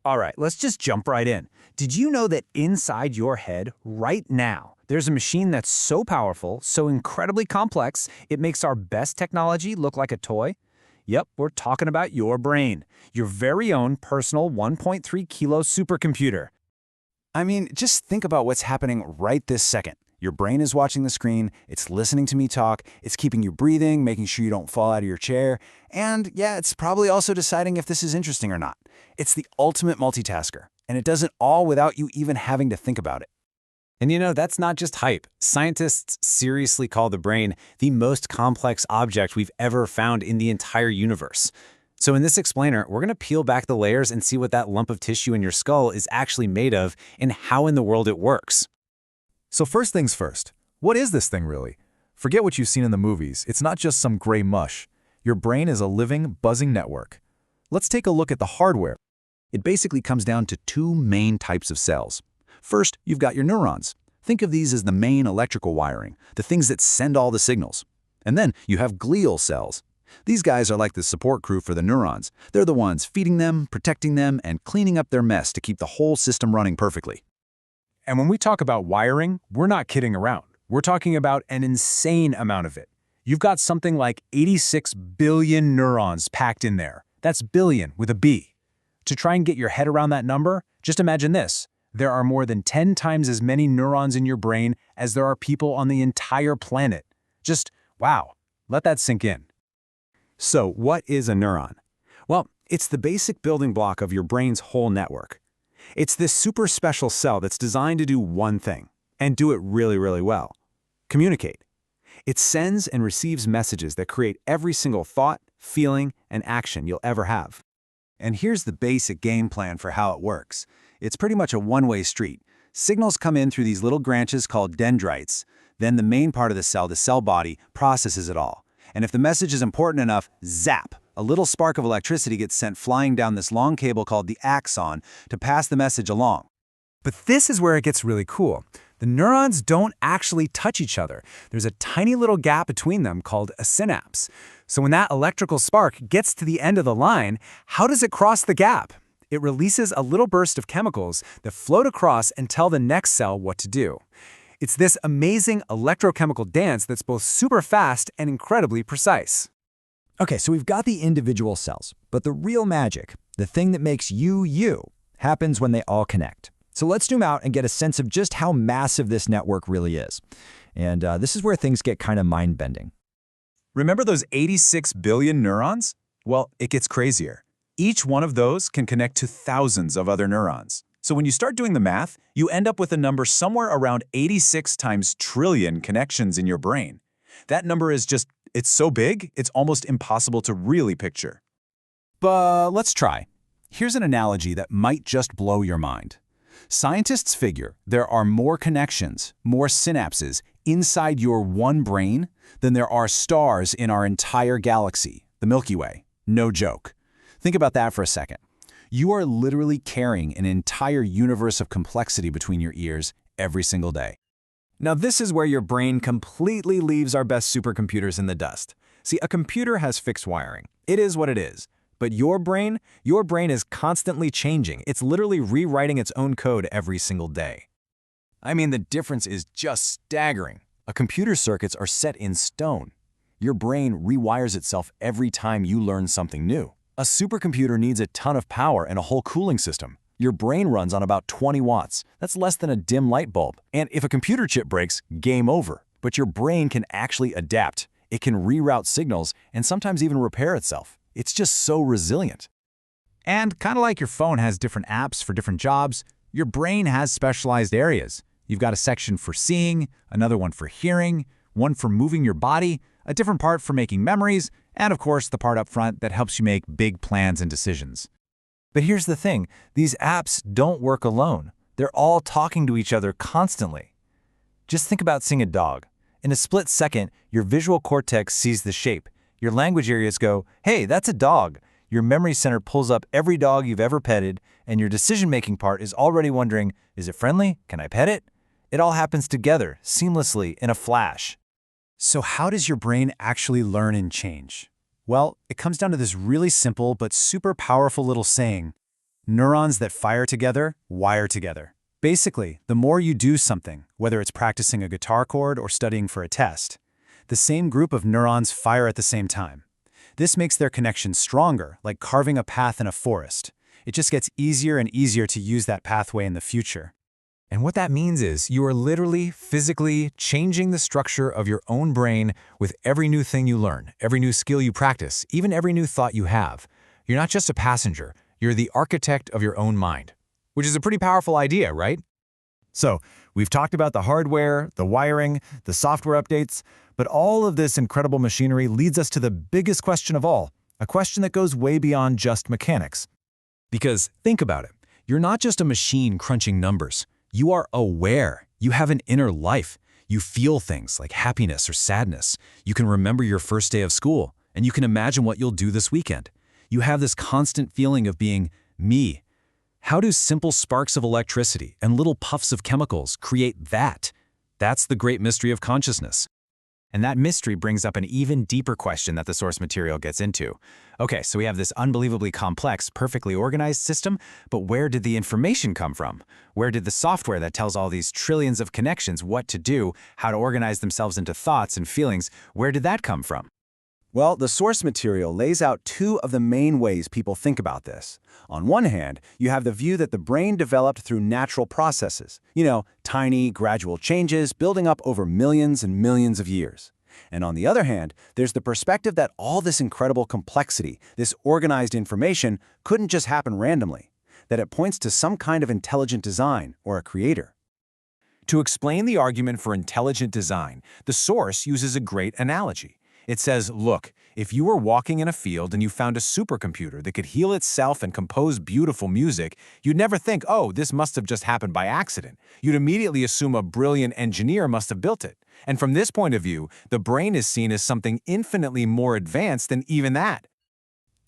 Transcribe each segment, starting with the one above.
All right, let's just jump right in. Did you know that inside your head, right now, there's a machine that's so powerful, so incredibly complex, it makes our best technology look like a toy? Yep, we're talking about your brain, your very own personal 1.3 kilo supercomputer. I mean, just think about what's happening right this second. Your brain is watching the screen, it's listening to me talk, it's keeping you breathing, making sure you don't fall out of your chair, and yeah, it's probably also deciding if this is interesting or not. It's the ultimate multitasker, and it does it all without you even having to think about it. And you know, that's not just hype. Scientists seriously call the brain the most complex object we've ever found in the entire universe. So in this explainer, we're going to peel back the layers and see what that lump of tissue in your skull is actually made of and how in the world it works. So first things first, what is this thing really? Forget what you've seen in the movies. It's not just some gray mush. Your brain is a living, buzzing network. Let's take a look at the hardware. It basically comes down to two main types of cells. First, you've got your neurons. Think of these as the main electrical wiring, the things that send all the signals. And then you have glial cells. These guys are like the support crew for the neurons. They're the ones feeding them, protecting them, and cleaning up their mess to keep the whole system running perfectly. And when we talk about wiring, we're not kidding around. We're talking about an insane amount of it. You've got something like 86 billion neurons packed in there. That's billion with a B. To try and get your head around that number, just imagine this. There are more than 10 times as many neurons in your brain as there are people on the entire planet. Just, wow, let that sink in. So what is a neuron? Well, it's the basic building block of your brain's whole network. It's this super special cell that's designed to do one thing, and do it really, really well. Communicate. It sends and receives messages that create every single thought, feeling, and action you'll ever have. And here's the basic game plan for how it works. It's pretty much a one-way street. Signals come in through these little branches called dendrites. Then the main part of the cell body, processes it all. And if the message is important enough, zap! A little spark of electricity gets sent flying down this long cable called the axon to pass the message along. But this is where it gets really cool. The neurons don't actually touch each other. There's a tiny little gap between them called a synapse. So when that electrical spark gets to the end of the line, how does it cross the gap? It releases a little burst of chemicals that float across and tell the next cell what to do. It's this amazing electrochemical dance that's both super fast and incredibly precise. Okay, so we've got the individual cells, but the real magic, the thing that makes you, you, happens when they all connect. So let's zoom out and get a sense of just how massive this network really is. And this is where things get kind of mind-bending. Remember those 86 billion neurons? Well, it gets crazier. Each one of those can connect to thousands of other neurons. So when you start doing the math, you end up with a number somewhere around 86 times trillion connections in your brain. That number is just, it's so big, it's almost impossible to really picture. But let's try. Here's an analogy that might just blow your mind. Scientists figure there are more connections, more synapses, inside your one brain than there are stars in our entire galaxy, the Milky Way. No joke. Think about that for a second. You are literally carrying an entire universe of complexity between your ears every single day. Now this is where your brain completely leaves our best supercomputers in the dust. See, a computer has fixed wiring. It is what it is. But your brain is constantly changing. It's literally rewriting its own code every single day. I mean, the difference is just staggering. A computer's circuits are set in stone. Your brain rewires itself every time you learn something new. A supercomputer needs a ton of power and a whole cooling system. Your brain runs on about 20 watts. That's less than a dim light bulb. And if a computer chip breaks, game over. But your brain can actually adapt. It can reroute signals and sometimes even repair itself. It's just so resilient. And kind of like your phone has different apps for different jobs, your brain has specialized areas. You've got a section for seeing, another one for hearing, one for moving your body, a different part for making memories, and of course the part up front that helps you make big plans and decisions. But here's the thing, these apps don't work alone. They're all talking to each other constantly. Just think about seeing a dog. In a split second, your visual cortex sees the shape. Your language areas go, hey, that's a dog. Your memory center pulls up every dog you've ever petted, and your decision-making part is already wondering, is it friendly? Can I pet it? It all happens together, seamlessly, in a flash. So how does your brain actually learn and change? Well, it comes down to this really simple but super powerful little saying, Neurons that fire together, wire together. Basically, the more you do something, whether it's practicing a guitar chord or studying for a test, the same group of neurons fire at the same time. This makes their connection stronger, like carving a path in a forest. It just gets easier and easier to use that pathway in the future. And what that means is you are literally, physically changing the structure of your own brain with every new thing you learn, every new skill you practice, even every new thought you have. You're not just a passenger, you're the architect of your own mind. Which is a pretty powerful idea, right? So, we've talked about the hardware, the wiring, the software updates, but all of this incredible machinery leads us to the biggest question of all, a question that goes way beyond just mechanics. Because think about it, you're not just a machine crunching numbers. You are aware. You have an inner life. You feel things like happiness or sadness. You can remember your first day of school, and you can imagine what you'll do this weekend. You have this constant feeling of being me. How do simple sparks of electricity and little puffs of chemicals create that? That's the great mystery of consciousness. And that mystery brings up an even deeper question that the source material gets into. Okay, so we have this unbelievably complex, perfectly organized system, but where did the information come from? Where did the software that tells all these trillions of connections what to do, how to organize themselves into thoughts and feelings, where did that come from? Well, the source material lays out two of the main ways people think about this. On one hand, you have the view that the brain developed through natural processes, tiny, gradual changes building up over millions and millions of years. And on the other hand, there's the perspective that all this incredible complexity, this organized information, couldn't just happen randomly, that it points to some kind of intelligent design or a creator. To explain the argument for intelligent design, the source uses a great analogy. It says, look, if you were walking in a field and you found a supercomputer that could heal itself and compose beautiful music, you'd never think, oh, this must have just happened by accident. You'd immediately assume a brilliant engineer must have built it. And from this point of view, the brain is seen as something infinitely more advanced than even that.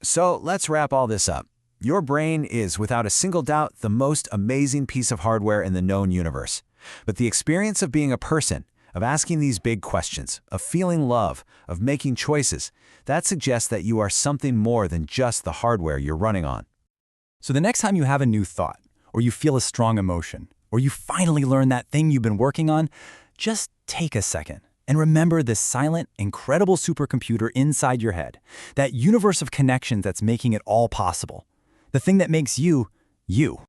So let's wrap all this up. Your brain is, without a single doubt, the most amazing piece of hardware in the known universe. But the experience of being a person, of asking these big questions, of feeling love, of making choices, that suggests that you are something more than just the hardware you're running on. So the next time you have a new thought, or you feel a strong emotion, or you finally learn that thing you've been working on, just take a second and remember this silent, incredible supercomputer inside your head, that universe of connections that's making it all possible, the thing that makes you, you.